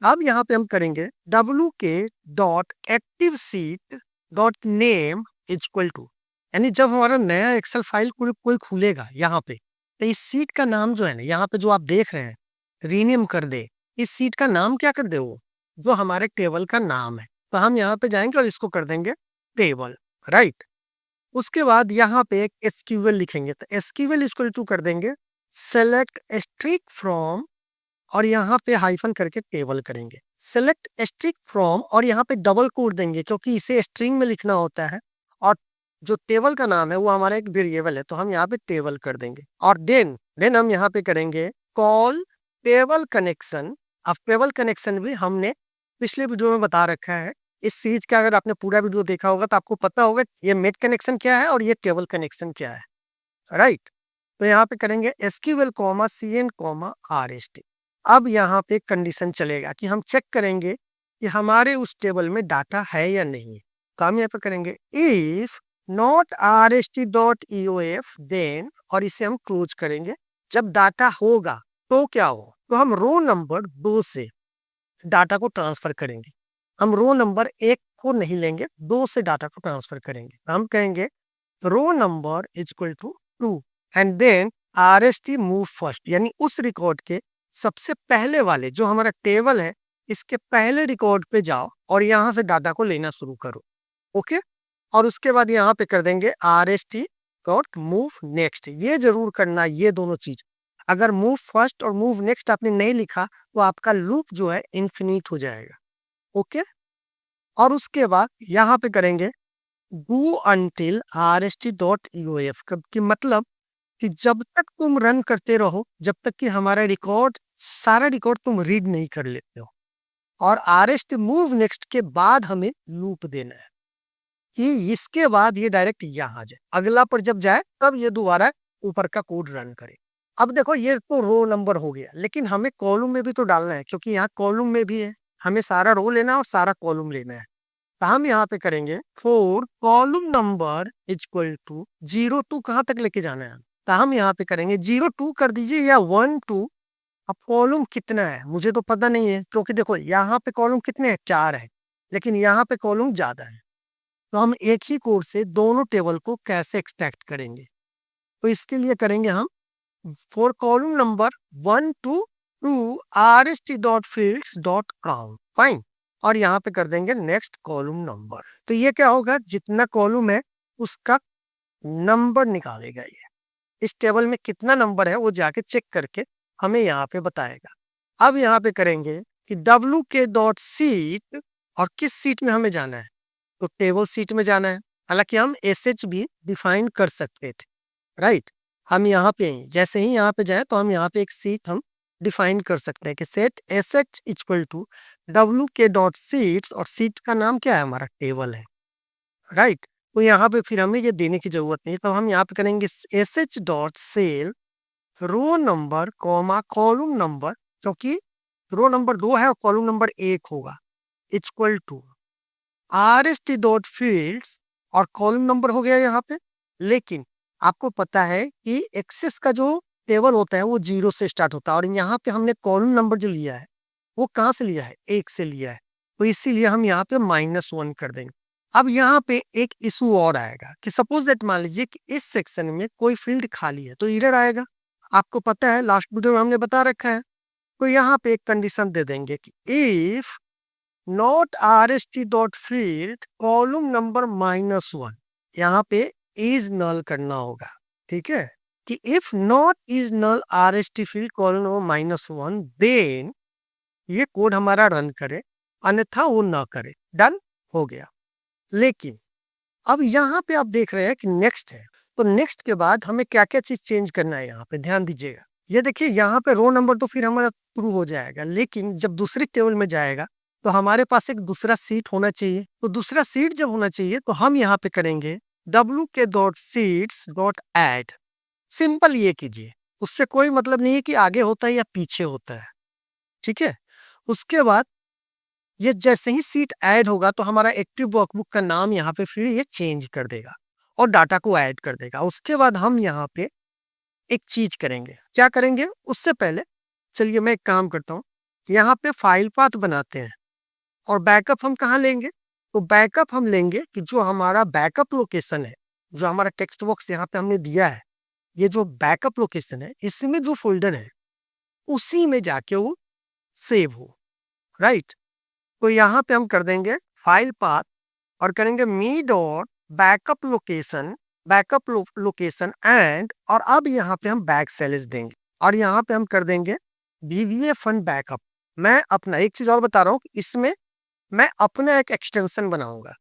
अब यहाँ पे हम करेंगे W K dot active sheet dot name equal to, यानी जब हमारा नया एक्सेल फाइल कोई खुलेगा यहाँ पे तो इस सीट का नाम जो है ना यहाँ पे जो आप देख रहे हैं रीनेम कर दे, इस सीट का नाम क्या कर दे, वो जो हमारे टेबल का नाम है। तो हम यहाँ पे जाएंगे और इसको कर देंगे टेबल, राइट। उसके बाद यहाँ पे एक एसक्यूएल लिखेंगे तो एसक्यूएल इक्वल टू कर देंगे सेलेक्ट स्ट्रिक फ्रॉम और यहाँ पे हाइफन करके टेबल करेंगे सेलेक्ट स्ट्रिक फ्रॉम और यहाँ पे डबल कोट देंगे क्योंकि इसे स्ट्रिंग में लिखना होता है और जो टेबल का नाम है वो हमारा एक वेरिएबल है तो हम यहाँ पे टेबल कर देंगे। और देन हम यहाँ पे करेंगे कॉल टेबल कनेक्शन। अब टेबल कनेक्शन भी हमने पिछले वीडियो में बता रखा है, इस चीज का अगर आपने पूरा वीडियो देखा होगा तो आपको पता होगा ये मेट कनेक्शन क्या है और ये टेबल कनेक्शन क्या है, राइट। तो यहाँ पे करेंगे SQL comma cn comma rst। अब यहाँ पे कंडीशन चलेगा कि हम चेक करेंगे कि हमारे उस टेबल में डाटा है या नहीं है। तो हम यहाँ पे करेंगे if not rst dot eof then और इसे हम क्लोज करेंगे। जब डाटा होगा तो क्या हो, तो हम रो नंबर 2 से डाटा को ट्रांसफर करेंगे। हम रो नंबर 1 को नहीं लेंगे, 2 से डाटा को ट्रांसफर करेंगे। हम कहेंगे row number equal to 2 and then rst move first, यानी उस रिकॉर्ड के सबसे पहले वाले जो हमारा टेबल है इसके पहले रिकॉर्ड पे जाओ और यहाँ से डाटा को लेना शुरू करो, ओके। और उसके बाद यहाँ पे कर देंगे rst डॉट मूव नेक्स्ट। ये जरूर करना ये दोनों चीज, अगर मूव फर्स्ट और मूव नेक्स्ट आपने नहीं लिखा तो आपका लूप जो है इन्फिनिट हो जाएगा, ओके। और उसके बाद यहाँ पे करेंगे do until rst dot eof की मतलब कि जब तक तुम रन करते रहो जब तक कि हमारा रिकॉर्ड सारा रिकॉर्ड तुम रीड नहीं कर लेते हो। और rst मूव नेक्स्ट के बाद हमें लूप देना है कि इसके बाद ये डायरेक्ट यहाँ जाए, अगला पर जब जाए तब ये दोबारा ऊपर का कोड रन करे। अब देखो ये तो रो नंबर हो गया, लेकिन हमें कॉलम में भी तो डालना है क्योंकि यहाँ कॉलम में भी है, हमें सारा रो लेना है और सारा कॉलम लेना है। तो हम यहाँ पे करेंगे for column number equal to 02 कहाँ तक लेके जाना है, तो हम यहाँ पे करेंगे 02 कर दीजिए या 12। अब कॉलम कितना है मुझे तो पता नहीं है क्योंकि देखो यहाँ पे कॉलम कितने हैं 4 है, लेकिन यहाँ पे कॉलम ज्यादा है। तो हम एक ही कोड से दोनों टेबल को कैसे एक्सट्रैक्ट करेंगे, तो इसके लिए करेंगे हम for column number 1 to 2 rst dot fields dot count, fine. और यहाँ पे कर देंगे नेक्स्ट कॉलम नंबर। तो ये क्या होगा, जितना कॉलम है उसका नंबर निकालेगा, ये इस टेबल में कितना नंबर है वो जाके चेक करके हमें यहाँ पे बताएगा। अब यहाँ पे करेंगे कि डब्ल्यू के डॉट सीट और किस सीट में हमें जाना है, तो टेबल सीट में जाना है। हालांकि हम एसएच भी डिफाइन कर सकते थे, राइट। हम यहाँ पे जैसे ही यहाँ पे जाए तो हम यहाँ पे एक सीट हम डिफाइन कर सकते हैं कि set SH equal to W K dot sheets और सीट का नाम क्या है, हमारा टेबल है, राइट। तो यहाँ पे फिर हमें ये देने की जरूरत नहीं, तो हम यहाँ पे करेंगे SH dot cell row number comma column number, क्योंकि रो नंबर 2 है और कॉलम नंबर 1 होगा, equal to rst dot fields और कॉलम नंबर हो गया यहाँ पे। लेकिन आपको पता है कि एक्सेस का जो टेबल होता है वो 0 से स्टार्ट होता है और यहाँ पे हमने कॉलम नंबर जो लिया है वो कहाँ से लिया है, 1 से लिया है, तो इसीलिए हम यहाँ पे -1 कर देंगे। अब यहाँ पे एक इशू और आएगा कि सपोज दैट मान लीजिए कि इस सेक्शन में कोई फील्ड खाली है तो एरर आएगा, आपको पता है लास्ट वीडियो में हमने बता रखा है। तो यहाँ पे एक कंडीशन दे देंगे कि if not rst dot field column number -1, यहाँ पे इज नल करना होगा, ठीक है, कि if not is null rst field column number -1 then ये कोड हमारा रन करे, अन्यथा वो ना करे। डन हो गया। लेकिन अब यहाँ पे आप देख रहे हैं कि नेक्स्ट है, तो नेक्स्ट के बाद हमें क्या क्या चीज चेंज करना है, यहाँ पे ध्यान दीजिएगा। ये देखिए यहाँ पे रो नंबर तो फिर हमारा शुरू हो जाएगा, लेकिन जब दूसरी टेबल में जाएगा तो हमारे पास एक दूसरा सीट होना चाहिए। तो दूसरा सीट जब होना चाहिए तो हम यहाँ पे करेंगे wk.seats.add। सिंपल ये कीजिए, उससे कोई मतलब नहीं है कि आगे होता है या पीछे होता है, ठीक है। उसके बाद ये जैसे ही सीट ऐड होगा तो हमारा एक्टिव वर्कबुक का नाम यहाँ पे फिर ये चेंज कर देगा और डाटा को ऐड कर देगा। उसके बाद हम यहाँ पे एक चीज करेंगे, क्या करेंगे उससे पहले चलिए मैं एक काम करता हूँ, यहाँ पे फाइल पाथ बनाते हैं और बैकअप हम कहाँ लेंगे, तो बैकअप हम लेंगे कि जो हमारा बैकअप लोकेशन है, जो हमारा टेक्स्ट बॉक्स यहाँ पे हमने दिया है, ये जो बैकअप लोकेशन है इसमें जो फोल्डर है उसी में जाके वो सेव हो, राइट। तो यहाँ पे हम कर देंगे फाइल पाथ और करेंगे me dot backup location and, और अब यहाँ पे हम बैक स्लैश देंगे और यहाँ पे हम कर देंगे VVA-Fun बैकअप। मैं अपना एक चीज और बता रहा हूँ, इसमें मैं अपना एक एक्सटेंशन बनाऊंगा,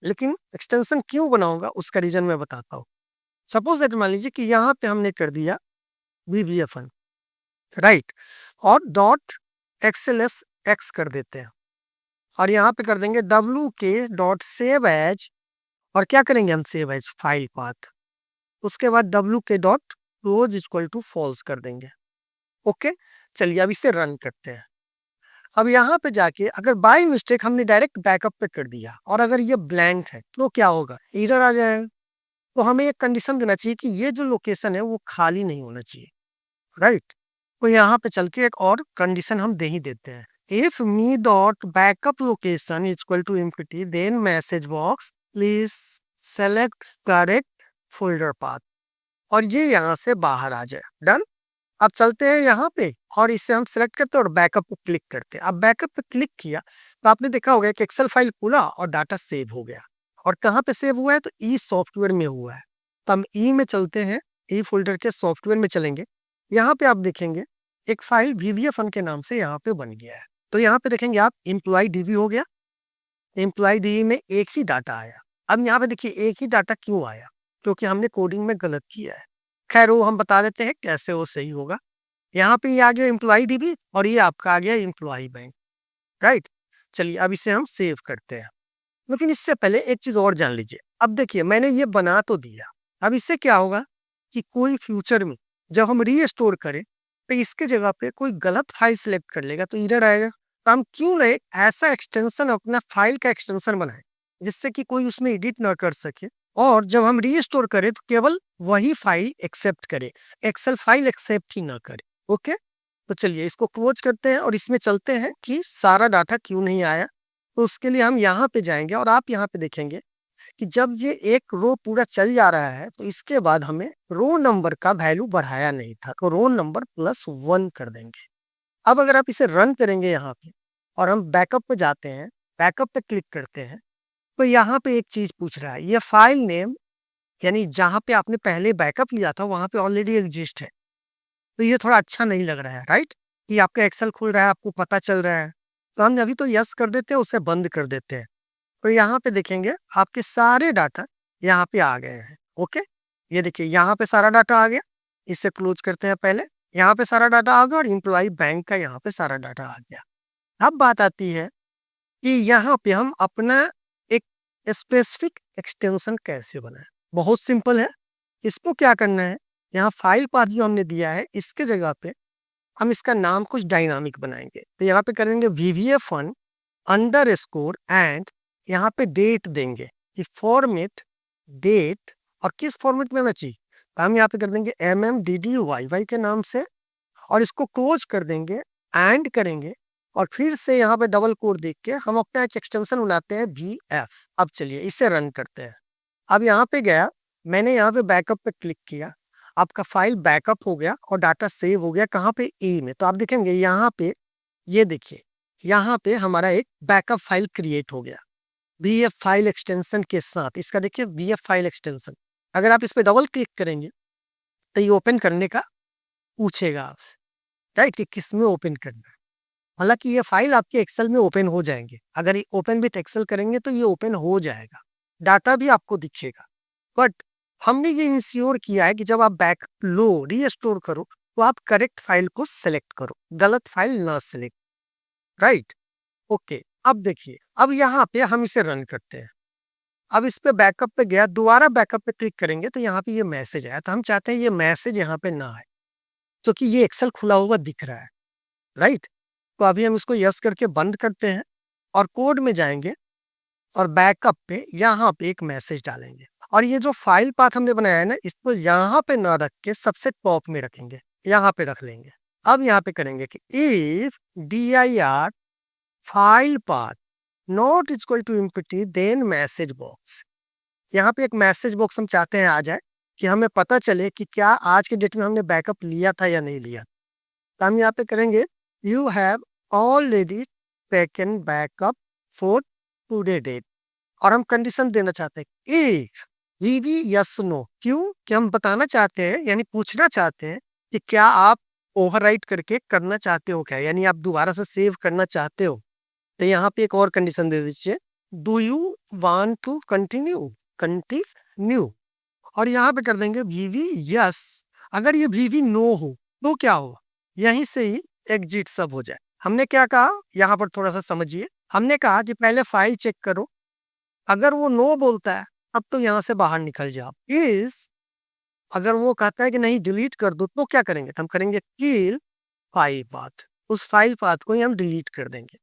लेकिन एक्सटेंशन क्यों बनाऊंगा उसका रीजन मैं बताता हूँ। सपोज दैट मान लीजिए कि यहाँ पे हमने कर दिया VVA-Fun, राइट, और डॉट XLS X कर देते हैं और यहाँ पे कर देंगे wk.saveas, और क्या करेंगे हम सेव एज फाइल पाथ, उसके बाद wk.close इक्वल टू फॉल्स कर देंगे। ओके, चलिए अब इसे रन करते हैं। अब यहाँ पे जाके अगर बाय मिस्टेक हमने डायरेक्ट बैकअप पे कर दिया और अगर ये ब्लैंक है तो क्या होगा, एरर आ जाएगा। तो हमें एक कंडीशन देना चाहिए कि ये जो लोकेशन है वो खाली नहीं होना चाहिए, राइट। तो यहाँ पे चल के एक और कंडीशन हम दे ही देते हैं, if me dot backup location equal to empty then message box please select correct folder path, और ये यहाँ से बाहर आ जाए। डन। अब चलते हैं यहाँ पे और इसे हम सेलेक्ट करते हैं और बैकअप को क्लिक करते हैं। अब बैकअप पे क्लिक किया तो आपने देखा होगा कि एक्सेल फाइल खुला और डाटा सेव हो गया। और कहाँ पे सेव हुआ है, तो ई सॉफ्टवेयर में हुआ है। तो हम ई में चलते हैं, ई फोल्डर के सॉफ्टवेयर में चलेंगे। यहाँ पे आप देखेंगे एक फाइल VVA-Fun के नाम से यहाँ पे बन गया है। तो यहाँ पे देखेंगे आप एम्प्लॉय DB हो गया, एम्प्लॉय DB में एक ही डाटा आया। अब यहाँ पे देखिए एक ही डाटा क्यों आया, क्योंकि हमने कोडिंग में गलत किया है। खैर वो हम बता देते हैं कैसे वो सही होगा। यहाँ पे ये आ गया एम्प्लॉय DB और ये आपका आ गया एम्प्लॉय बैंक, राइट। चलिए अब इसे हम सेव करते हैं, लेकिन इससे पहले एक चीज और जान लीजिए। अब देखिए मैंने ये बना तो दिया, अब इससे क्या होगा कि कोई फ्यूचर में जब हम रीस्टोर करें तो इसके जगह पे कोई गलत फाइल सेलेक्ट कर लेगा तो एरर आएगा। तो हम क्यों ना एक ऐसा एक्सटेंशन अपना फाइल का एक्सटेंशन बनाए जिससे कि कोई उसमें एडिट ना कर सके, और जब हम रीस्टोर करें तो केवल वही फाइल एक्सेप्ट करे, एक्सेल फाइल एक्सेप्ट ही ना करे। ओके, तो चलिए इसको क्लोज करते हैं और इसमें चलते हैं कि सारा डाटा क्यों नहीं आया। तो उसके लिए हम यहाँ पे जाएंगे और आप यहाँ पे देखेंगे कि जब ये एक रो पूरा चल जा रहा है तो इसके बाद हमें रो नंबर का वैल्यू बढ़ाया नहीं था, तो रो नंबर +1 कर देंगे। अब अगर आप इसे रन करेंगे यहाँ पे और हम बैकअप पे जाते हैं, बैकअप पे क्लिक करते हैं, तो यहाँ पे एक चीज पूछ रहा है, ये फाइल नेम यानी जहाँ पे आपने पहले बैकअप लिया था वहां पे ऑलरेडी एग्जिस्ट है। तो ये थोड़ा अच्छा नहीं लग रहा है, राइट, कि आपका एक्सेल खुल रहा है, आपको पता चल रहा है। तो हम अभी तो यस कर देते हैं, उसे बंद कर देते हैं। तो यहाँ पे देखेंगे आपके सारे डाटा यहाँ पे आ गए हैं। ओके, ये देखिए यहाँ पे सारा डाटा आ गया, इसे क्लोज करते हैं पहले। यहाँ पे सारा डाटा आ गया और एम्प्लॉय बैंक का यहाँ पे सारा डाटा आ गया। अब बात आती है कि यहाँ पे हम अपना एक स्पेसिफिक एक्सटेंशन कैसे बनाएं। बहुत सिंपल है, इसको क्या करना है, यहाँ फाइल पाथ जो हमने दिया है इसके जगह पे हम इसका नाम कुछ डायनामिक बनाएंगे। तो यहाँ पे करेंगे VVA-Fun अंडरस्कोर एंड यहाँ पे डेट देंगे कि फॉर्मेट डेट, और किस फॉर्मेट में होना चाहिए, तो हम यहाँ पे कर देंगे MMDDYY के नाम से और इसको क्लोज कर देंगे, एंड करेंगे और फिर से यहाँ पे डबल कोड देख के हम अपना एक एक्सटेंशन बनाते हैं VF। अब चलिए इसे रन करते हैं। अब यहाँ पे गया, मैंने यहाँ पे बैकअप पे क्लिक किया, आपका फाइल बैकअप हो गया और डाटा सेव हो गया कहाँ पे, ई में। तो आप देखेंगे यहाँ पे, ये देखिए यहाँ पे हमारा एक बैकअप फाइल क्रिएट हो गया VF फाइल एक्सटेंशन के साथ। इसका देखिए VF फाइल एक्सटेंशन, अगर आप इस पे डबल क्लिक करेंगे तो ये ओपन करने का पूछेगा आपसे, राइट, कि किस में ओपन करना है। हालांकि ये फाइल आपके एक्सेल में ओपन हो जाएंगे, अगर ये ओपन विथ एक्सेल करेंगे तो ये ओपन हो जाएगा, डाटा भी आपको दिखेगा। बट हमने ये इंश्योर किया है कि जब आप बैक लो रीस्टोर करो तो आप करेक्ट फाइल को सेलेक्ट करो, गलत फाइल ना सेलेक्ट, राइट। ओके, अब देखिए, अब यहाँ पे हम इसे रन करते हैं। अब इस पे बैकअप पे गया, दोबारा बैकअप पे क्लिक करेंगे तो यहाँ पे ये मैसेज आया, तो हम चाहते हैं ये मैसेज यहाँ पे ना आए, क्योंकि ये एक्सेल खुला हुआ दिख रहा है, राइट? तो अभी हम इसको यस करके बंद करते हैं और कोड में जाएंगे और बैकअप पे यहाँ पे एक मैसेज डालेंगे, और ये जो फाइल पाथ हमने बनाया है ना, इसको यहाँ पे ना रख के सबसे टॉप में रखेंगे, यहाँ पे रख लेंगे। अब यहाँ पे करेंगे कि if dir file path not equal to empty then message box. यहाँ पे एक मैसेज बॉक्स हम चाहते हैं आ जाए, कि हमें पता चले कि क्या आज के डेट में हमने बैकअप लिया था या नहीं लिया। तो हम यहाँ पे करेंगे you have already taken backup for today date, और हम कंडीशन देना चाहते हैं इफ वी यस नो। क्यों? कि हम बताना चाहते हैं, यानी पूछना चाहते हैं कि क्या आप ओवरराइट करके करना चाहते हो क्या, यानी आप दोबारा से सेव करना चाहते हो। तो यहाँ पे एक और कंडीशन दे दीजिए, do you want to continue, और यहाँ पे कर देंगे वीवी यस। अगर ये वीवी नो हो तो क्या हो, यहीं से ही एग्जिट सब हो जाए। हमने क्या कहा, यहाँ पर थोड़ा सा समझिए। हमने कहा कि पहले फाइल चेक करो, अगर वो नो बोलता है अब तो यहाँ से बाहर निकल जाओ। इस अगर वो कहता है कि नहीं डिलीट कर दो, तो क्या करेंगे, तो हम करेंगे किल फाइल पाथ, उस फाइल पाथ को ही हम डिलीट कर देंगे।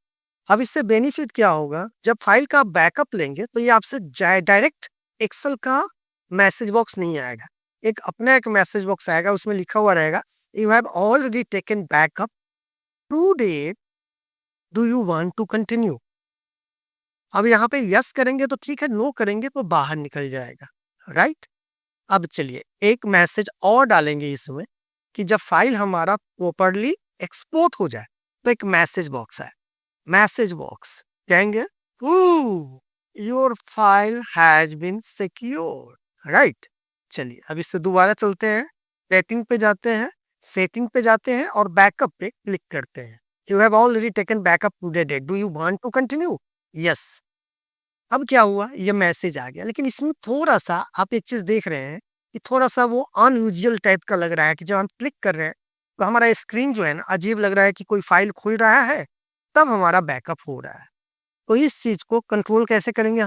अब इससे बेनिफिट क्या होगा, जब फाइल का बैकअप लेंगे तो ये आपसे डायरेक्ट एक्सेल का मैसेज बॉक्स नहीं आएगा, एक अपना एक मैसेज बॉक्स आएगा, उसमें लिखा हुआ रहेगा you have already taken backup to date, do you want to continue. अब यहाँ पे यस करेंगे तो ठीक है, नो करेंगे तो बाहर निकल जाएगा, राइट? अब चलिए एक मैसेज और डालेंगे इसमें, कि जब फाइल हमारा प्रॉपरली एक्सपोर्ट हो जाए तो एक मैसेज बॉक्स है, मैसेज बॉक्स कहेंगे your file has been secure, right? चलिए अब इससे दोबारा चलते हैं, सेटिंग पे जाते हैं और बैकअप पे क्लिक करते हैं। You have already taken backup to the date, do you want to continue, yes. अब क्या हुआ, ये मैसेज आ गया, लेकिन इसमें थोड़ा सा आप एक चीज देख रहे हैं कि थोड़ा सा वो अनयूजुअल टाइप का लग रहा है, कि जब हम क्लिक कर रहे हैं तो हमारा स्क्रीन जो है ना अजीब लग रहा है, कि कोई फाइल खुल रहा है तब हमारा बैकअप हो रहा है। तो इस चीज को कंट्रोल कैसे करेंगे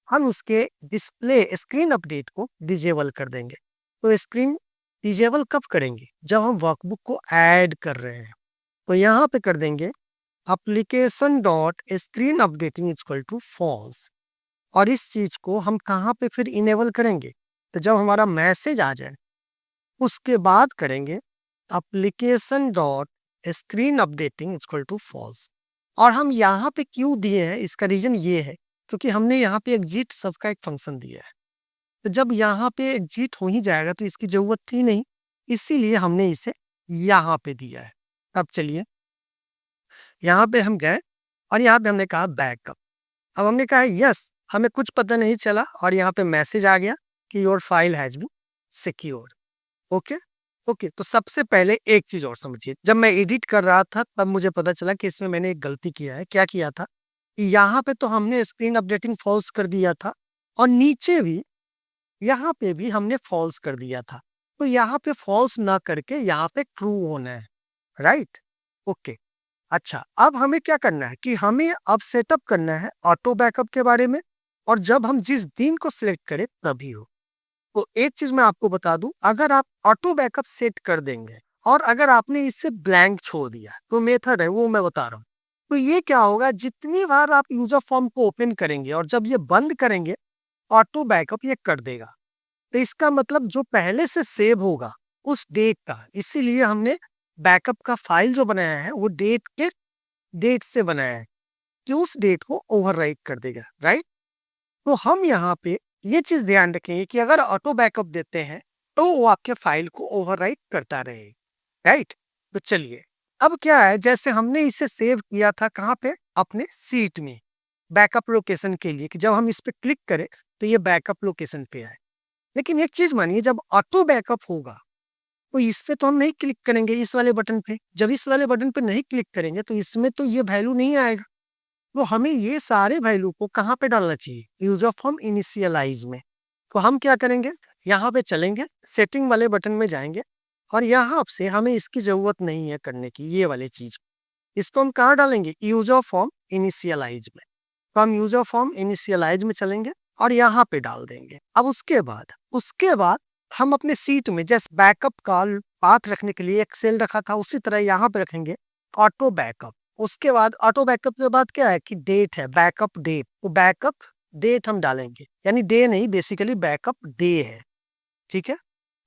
हम उसके डिस्प्ले स्क्रीन अपडेट को डिजेबल कर देंगे। तो स्क्रीन डिजेबल कब करेंगे, जब हम वर्कबुक को ऐड कर रहे हैं। तो यहाँ पे कर देंगे application dot screen updating equal to false, और इस चीज को हम कहाँ पे फिर इनेबल करेंगे, तो जब हमारा मैसेज आ जाए उसके बाद करेंगे application dot screen updating equal to false. और हम यहाँ पे क्यों दिए हैं, इसका रीजन ये है क्योंकि हमने यहाँ पे एग्जिट सब का एक फंक्शन दिया है, तो जब यहाँ पे एग्जिट हो ही जाएगा तो इसकी जरूरत थी नहीं, इसीलिए हमने इसे यहाँ पे दिया है। अब चलिए यहाँ पे हम गए और यहाँ पे हमने कहा बैकअप। अब हमने कहा यस, हमें कुछ पता नहीं चला और यहाँ पे मैसेज आ गया कि your file has been secure. Okay okay, तो सबसे पहले एक चीज और समझिए, जब मैं एडिट कर रहा था तब मुझे पता चला कि इसमें मैंने एक गलती किया है। क्या किया था कि यहाँ पे तो हमने स्क्रीन अपडेटिंग फॉल्स कर दिया था, और नीचे भी यहाँ पे भी हमने फॉल्स कर दिया था। तो यहाँ पे फॉल्स ना करके यहाँ पे ट्रू होना है, राइट? ओके, अच्छा अब हमें क्या करना है कि हमें अब सेटअप करना है ऑटो बैकअप के बारे में, और जब हम जिस दिन को सिलेक्ट करें तभी हो। तो एक चीज मैं आपको बता दूं, अगर आप ऑटो बैकअप सेट कर देंगे और अगर आपने इसे ब्लैंक छोड़ दिया, तो मेथड है वो मैं बता रहा हूँ, तो ये क्या होगा, जितनी बार आप यूजर फॉर्म को ओपन करेंगे और जब ये बंद करेंगे ऑटो बैकअप ये कर देगा। तो इसका मतलब जो पहले से सेव होगा उस डेट का, इसीलिए हमने बैकअप का फाइल जो बनाया है वो डेट से बनाया है कि उस डेट को ओवरराइट कर देगा, राइट? तो हम यहाँ पे ये चीज ध्यान रखेंगे कि अगर ऑटो बैकअप देते हैं तो वो आपके फाइल को ओवरराइट करता रहे, राइट? तो चलिए अब क्या है, जैसे हमने इसे सेव किया था कहाँ पे, अपने सीट में बैकअप लोकेशन के लिए, कि जब हम इस पे क्लिक करें तो ये बैकअप लोकेशन पे आए। लेकिन एक चीज मानिए, जब ऑटो बैकअप होगा तो इस पे तो हम नहीं क्लिक करेंगे, इस वाले बटन पे, जब इस वाले बटन पे नहीं क्लिक करेंगे तो इसमें तो ये वैल्यू नहीं आएगा। तो हमें ये सारे वैल्यू को कहाँ पे डालना चाहिए, यूजर फॉर्म इनिशियलाइज में। तो हम क्या करेंगे, यहाँ पे चलेंगे, सेटिंग वाले बटन में जाएंगे और यहाँ से हमें इसकी जरूरत नहीं है करने की, ये वाले चीज इसको हम कहाँ डालेंगे, यूजर फॉर्म इनिशियलाइज में। तो हम यूजर फॉर्म इनिशियलाइज में चलेंगे और यहाँ पे डाल देंगे। अब उसके बाद हम अपने सीट में जैसे बैकअप का पाथ रखने के लिए एक सेल रखा था, उसी तरह यहाँ पे रखेंगे ऑटो बैकअप। उसके बाद ऑटो बैकअप के बाद क्या है कि डेट है, बैकअप डेट, तो बैकअप डेट हम डालेंगे, यानी डे नहीं, बेसिकली बैकअप डे है। ठीक है।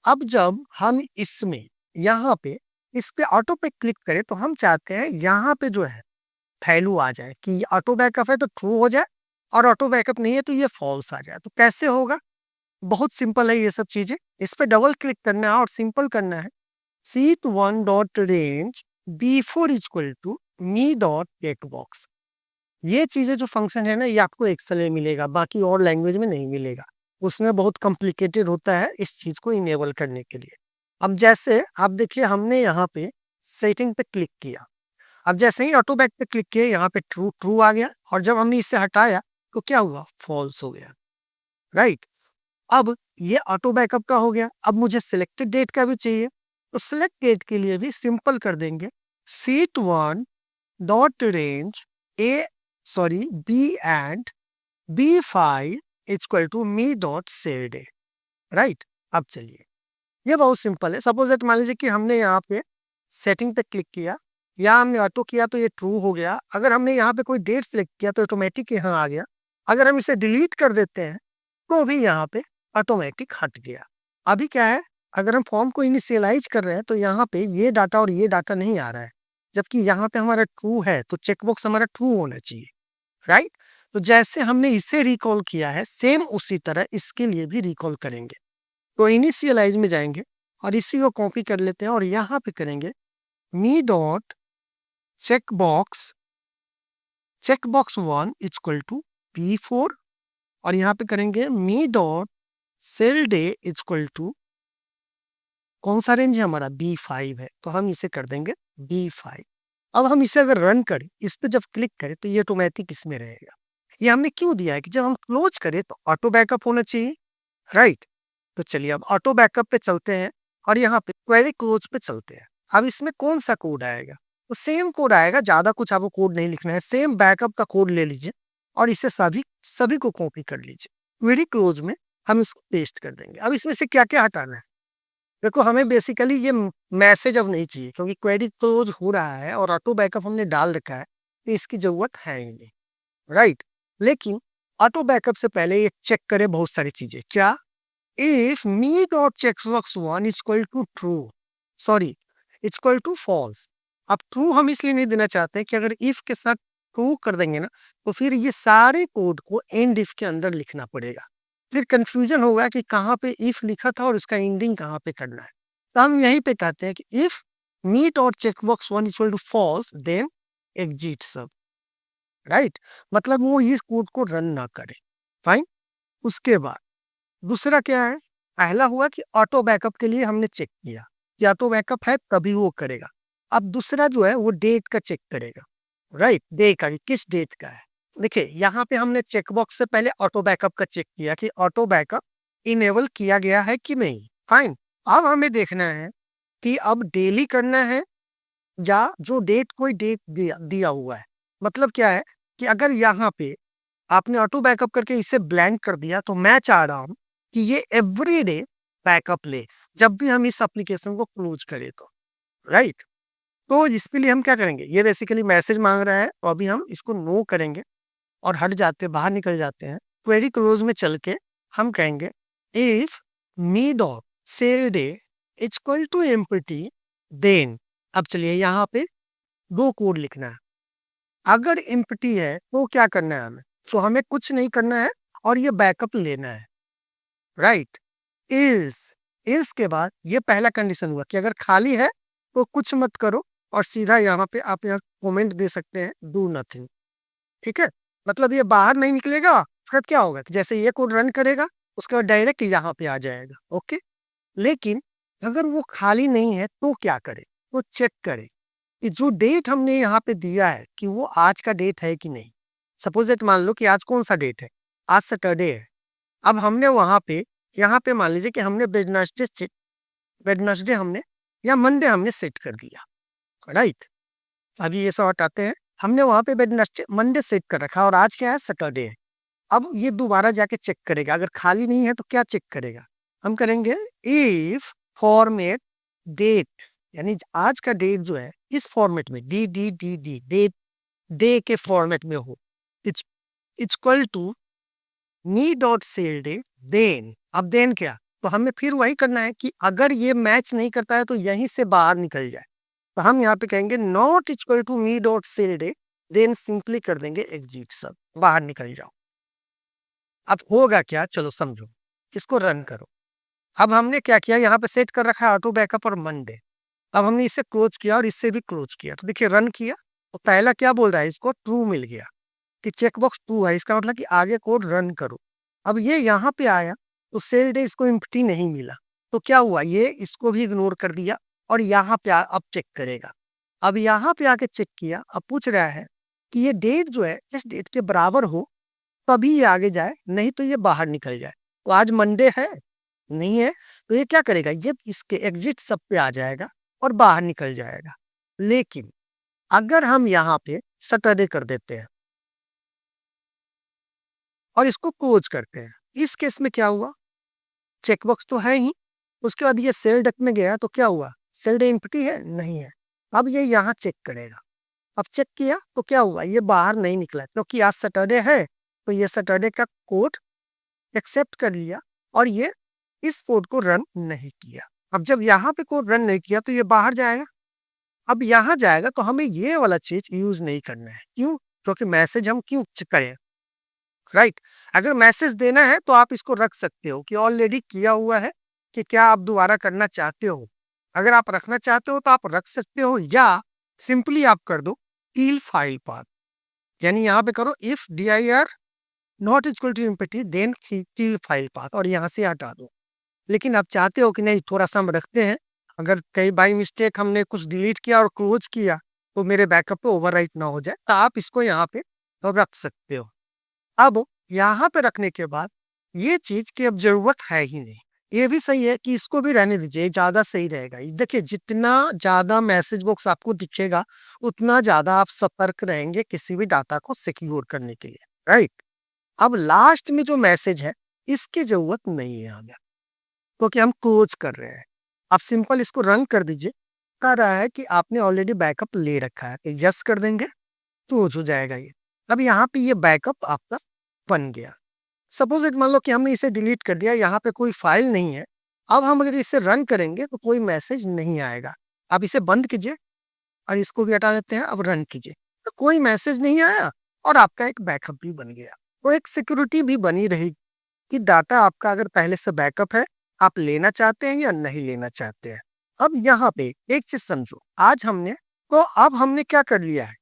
अब जब हम इसमें यहाँ पे इस पे ऑटो पे क्लिक करें तो हम चाहते हैं यहाँ पे जो है वैल्यू आ जाए कि ऑटो बैकअप है तो ट्रू हो जाए और ऑटो बैकअप नहीं है तो ये फॉल्स आ जाए। तो कैसे होगा, बहुत सिंपल है ये सब चीजें। इस पे डबल क्लिक करना है और सिंपल करना है sheet one dot range B four equal to me dot text box. ये चीजें जो फंक्शन है ना, ये आपको एक्सेल में मिलेगा, बाकी और लैंग्वेज में नहीं मिलेगा। उसमें बहुत कॉम्प्लिकेटेड होता है इस चीज को इनेबल करने के लिए। अब जैसे आप देखिए हमने यहाँ पे सेटिंग पे क्लिक किया, अब जैसे ही ऑटो बैक पे क्लिक किया यहाँ पे ट्रू ट्रू आ गया, और जब हमने इससे हटाया तो क्या हुआ, फॉल्स हो गया। राइट। अब ये ऑटो बैकअप का हो गया। अब मुझे सिलेक्टेड डेट का भी चाहिए, तो सिलेक्ट डेट के लिए भी सिंपल कर देंगे sheet one dot range B and B5 equal to me dot cell day. Right. अब चलिए, ये बहुत सिंपल है। सपोज दैट मान लीजिए कि हमने यहाँ पे सेटिंग पे क्लिक किया या हमने ऑटो किया तो ये ट्रू हो गया। अगर हमने यहाँ पे कोई डेट सिलेक्ट किया तो ऑटोमेटिक यहाँ आ गया। अगर हम इसे डिलीट कर देते हैं तो भी यहाँ पे ऑटोमेटिक हट गया। अभी क्या है, अगर हम फॉर्म को इनिशियलाइज कर रहे हैं तो यहाँ पे ये डाटा और ये डाटा नहीं आ रहा है, जबकि यहाँ पे हमारा ट्रू है तो चेकबॉक्स हमारा ट्रू होना चाहिए। राइट। तो जैसे हमने इसे रिकॉल किया है सेम उसी तरह इसके लिए भी रिकॉल करेंगे। तो इनिशियलाइज में जाएंगे और इसी को कॉपी कर लेते हैं और यहाँ पे करेंगे me dot checkbox 1 equal to P4, और यहाँ पे करेंगे me dot cell day equal to, कौन सा रेंज है हमारा, B5 है, तो हम इसे कर देंगे B5। अब हम इसे अगर रन करें, इस पे जब क्लिक करें तो ये ऑटोमेटिक इसमें रहेगा। ये हमने क्यों दिया है कि जब हम क्लोज करें तो ऑटो बैकअप होना चाहिए। राइट। तो चलिए अब ऑटो बैकअप पे चलते हैं और यहाँ पे क्वेरी क्लोज पे चलते हैं। अब इसमें कौन सा कोड आएगा, तो सेम कोड आएगा, ज्यादा कुछ आपको कोड नहीं लिखना है, सेम बैकअप का कोड ले लीजिए और इसे सभी को कॉपी कर लीजिए। क्वेरी क्लोज में हम इसको पेस्ट कर देंगे। अब इसमें से क्या क्या हटाना है, देखो हमें बेसिकली ये मैसेज अब नहीं चाहिए क्योंकि क्वेरी क्लोज हो रहा है और ऑटो बैकअप हमने डाल रखा है, तो इसकी जरूरत है ही नहीं। राइट। लेकिन ऑटो बैकअप से पहले ये चेक करें बहुत सारी चीजें। क्या, if me dot checkbox 1 is equal to true, sorry it's equal to false. अब ट्रू हम इसलिए नहीं देना चाहते कि अगर इफ के साथ ट्रू कर देंगे ना तो फिर ये सारे कोड को एंड इफ के अंदर लिखना पड़ेगा, फिर कंफ्यूजन होगा कि कहाँ पे इफ लिखा था और उसका एंडिंग कहाँ पे करना है। तो हम यहीं पे कहते हैं कि if me dot checkbox 1 equal to false then exit sub. Right. मतलब वो इस कोड को रन ना करे। फाइन। उसके बाद दूसरा क्या है, पहला हुआ कि ऑटो बैकअप के लिए हमने चेक किया कि ऑटो बैकअप है तभी वो करेगा। अब दूसरा जो है वो डेट का चेक करेगा। राइट। डे का, किस डेट का है। देखिए यहाँ पे हमने चेकबॉक्स से पहले ऑटो बैकअप का चेक किया कि ऑटो बैकअप इनेबल किया गया है कि नहीं। फाइन। अब हमें देखना है कि अब डेली करना है या जो डेट कोई डेट दिया हुआ है। मतलब क्या है कि अगर यहाँ पे आपने ऑटो बैकअप करके इसे ब्लैंक कर दिया तो मैं चाह रहा हूं कि ये एवरीडे बैकअप ले जब भी हम इस एप्लीकेशन को क्लोज करें तो। राइट। तो इसके लिए हम क्या करेंगे, ये बेसिकली मैसेज मांग रहा है तो अभी हम इसको नो करेंगे और हट जाते हैं, बाहर निकल जाते हैं। क्वेरी क्लोज में चल के हम कहेंगे if me dot cell day equal to empty then. अब चलिए यहाँ पे दो कोड लिखना है। अगर एम्प्टी है तो क्या करना है हमें, तो हमें कुछ नहीं करना है और ये बैकअप लेना है। राइट। इज के बाद ये पहला कंडीशन हुआ कि अगर खाली है तो कुछ मत करो और सीधा यहाँ पे आप यहाँ कमेंट दे सकते हैं डू नथिंग। ठीक है। मतलब ये बाहर नहीं निकलेगा। उसके बाद क्या होगा कि जैसे ये कोड रन करेगा उसके बाद डायरेक्ट यहाँ पे आ जाएगा। ओके। लेकिन अगर वो खाली नहीं है तो क्या करे, तो चेक करे कि जो डेट हमने यहाँ पे दिया है कि वो आज का डेट है कि नहीं। सपोज दैट मान लो कि आज कौन सा डेट है, आज सैटरडे है। अब हमने वहां पे यहाँ पे मान लीजिए कि हमने वेडनेसडे हमने या मंडे हमने सेट कर दिया। राइट। अभी ये सब हटाते हैं। हमने वहाँ पे वेडनेसडे मंडे सेट कर रखा है और आज क्या है, सैटरडे है। अब ये दोबारा जाके चेक करेगा, अगर खाली नहीं है तो क्या चेक करेगा, हम करेंगे इफ फॉर्मेट डेट, यानी आज का डेट जो है इस फॉर्मेट में D D D D date day के फॉर्मेट में हो, it's equal to me dot cell day then. अब देन क्या, तो हमें फिर वही करना है कि अगर ये मैच नहीं करता है तो यहीं से बाहर निकल जाए। तो हम यहाँ पे कहेंगे not equal to me dot cell day, then simply कर देंगे एग्जिट, सब बाहर निकल जाओ। अब होगा क्या, चलो समझो, इसको रन करो। अब हमने क्या किया, यहाँ पे सेट कर रखा है ऑटो बैकअप और मंडे। अब हमने इसे क्लोज किया और इससे भी क्लोज किया, तो देखिए रन किया तो पहला क्या बोल रहा है, इसको ट्रू मिल गया कि चेकबॉक्स ट्रू है, इसका मतलब कि आगे कोड रन करो। अब ये यहाँ पे आया तो सेल डे इसको एम्प्टी नहीं मिला, तो क्या हुआ, ये इसको भी इग्नोर कर दिया और यहाँ पे अब चेक करेगा। अब यहाँ पे आके चेक किया, अब पूछ रहा है कि ये डेट जो है इस डेट के बराबर हो तभी ये आगे जाए, नहीं तो ये बाहर निकल जाए। तो आज मंडे है, नहीं है, तो ये क्या करेगा, ये इसके एग्जिट सब पे आ जाएगा और बाहर निकल जाएगा। लेकिन अगर हम यहाँ पे सैटरडे कर देते हैं और इसको क्लोज करते हैं, इस केस में क्या हुआ, चेकबॉक्स तो है ही, उसके बाद ये सेल डक में गया तो क्या हुआ, सेल डे एम्प्टी है, नहीं है। अब ये यहाँ चेक करेगा, अब चेक किया तो क्या हुआ, ये बाहर नहीं निकला क्योंकि आज सैटरडे है, तो ये सैटरडे का कोड एक्सेप्ट कर लिया और ये इस कोड को रन नहीं किया। अब जब यहाँ पे कोड रन नहीं किया तो ये बाहर जाएगा। अब यहाँ जाएगा तो हमें ये वाला चीज यूज नहीं करना है, क्यों, क्योंकि मैसेज हम क्यों करें, राइट। अगर मैसेज देना है तो आप इसको रख सकते हो कि ऑलरेडी किया हुआ है, कि क्या आप दोबारा करना चाहते हो। अगर आप रखना चाहते हो तो आप रख सकते हो, या सिंपली आप कर दो टील फाइल पाथ, यानी यहाँ पे करो if dir not equal to empty then till file path और यहाँ से हटा दो। लेकिन आप चाहते हो कि नहीं थोड़ा सा हम रखते हैं, अगर कई बाई मिस्टेक हमने कुछ डिलीट किया और क्लोज किया तो मेरे बैकअप पे ओवरराइट ना हो जाए, तो आप इसको यहाँ पे तो रख सकते हो। अब यहाँ पे रखने के बाद ये चीज की अब जरूरत है ही नहीं, ये भी सही है कि इसको भी रहने दीजिए, ज्यादा सही रहेगा। देखिए जितना ज्यादा मैसेज बॉक्स आपको दिखेगा उतना ज्यादा आप सतर्क रहेंगे किसी भी डाटा को सिक्योर करने के लिए, राइट। अब लास्ट में जो मैसेज है इसकी जरूरत नहीं है हमें, क्योंकि हम क्लोज कर रहे हैं। आप सिंपल इसको रन कर दीजिए, कह रहा है कि आपने ऑलरेडी बैकअप ले रखा है, यस कर देंगे क्लोज हो जाएगा ये। अब यहाँ पे ये बैकअप आपका बन गया। सपोज इट मान लो कि हमने इसे डिलीट कर दिया, यहाँ पे कोई फाइल नहीं है। अब हम अगर इसे रन करेंगे तो कोई मैसेज नहीं आएगा। आप इसे बंद कीजिए और इसको भी हटा देते हैं, अब रन कीजिए तो कोई मैसेज नहीं आया और आपका एक बैकअप भी बन गया। तो एक सिक्योरिटी भी बनी रहेगी कि डाटा आपका अगर पहले से बैकअप है, आप लेना चाहते हैं या नहीं लेना चाहते हैं। अब यहाँ पे एक चीज समझो, आज हमने तो अब हमने क्या कर लिया है,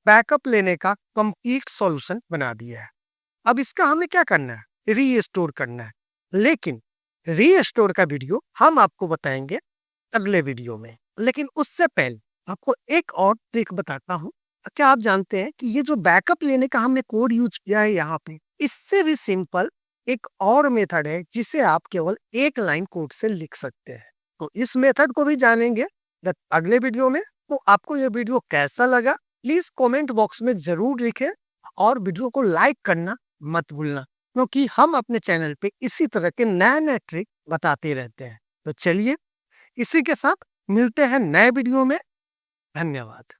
बैकअप लेने का कंप्लीट सॉल्यूशन बना दिया है। अब इसका हमें क्या करना है, रीस्टोर करना है। लेकिन रीस्टोर का वीडियो हम आपको बताएंगे अगले वीडियो में। लेकिन उससे पहले आपको एक और ट्रिक बताता हूँ। क्या आप जानते हैं कि ये जो बैकअप लेने का हमने कोड यूज किया है यहाँ पे, इससे भी सिंपल एक और मेथड है जिसे आप केवल एक लाइन कोड से लिख सकते हैं। तो इस मेथड को भी जानेंगे अगले वीडियो में। तो आपको ये वीडियो कैसा लगा प्लीज कमेंट बॉक्स में जरूर लिखें और वीडियो को लाइक करना मत भूलना, क्योंकि हम अपने चैनल पे इसी तरह के नए नए ट्रिक बताते रहते हैं। तो चलिए इसी के साथ मिलते हैं नए वीडियो में। धन्यवाद।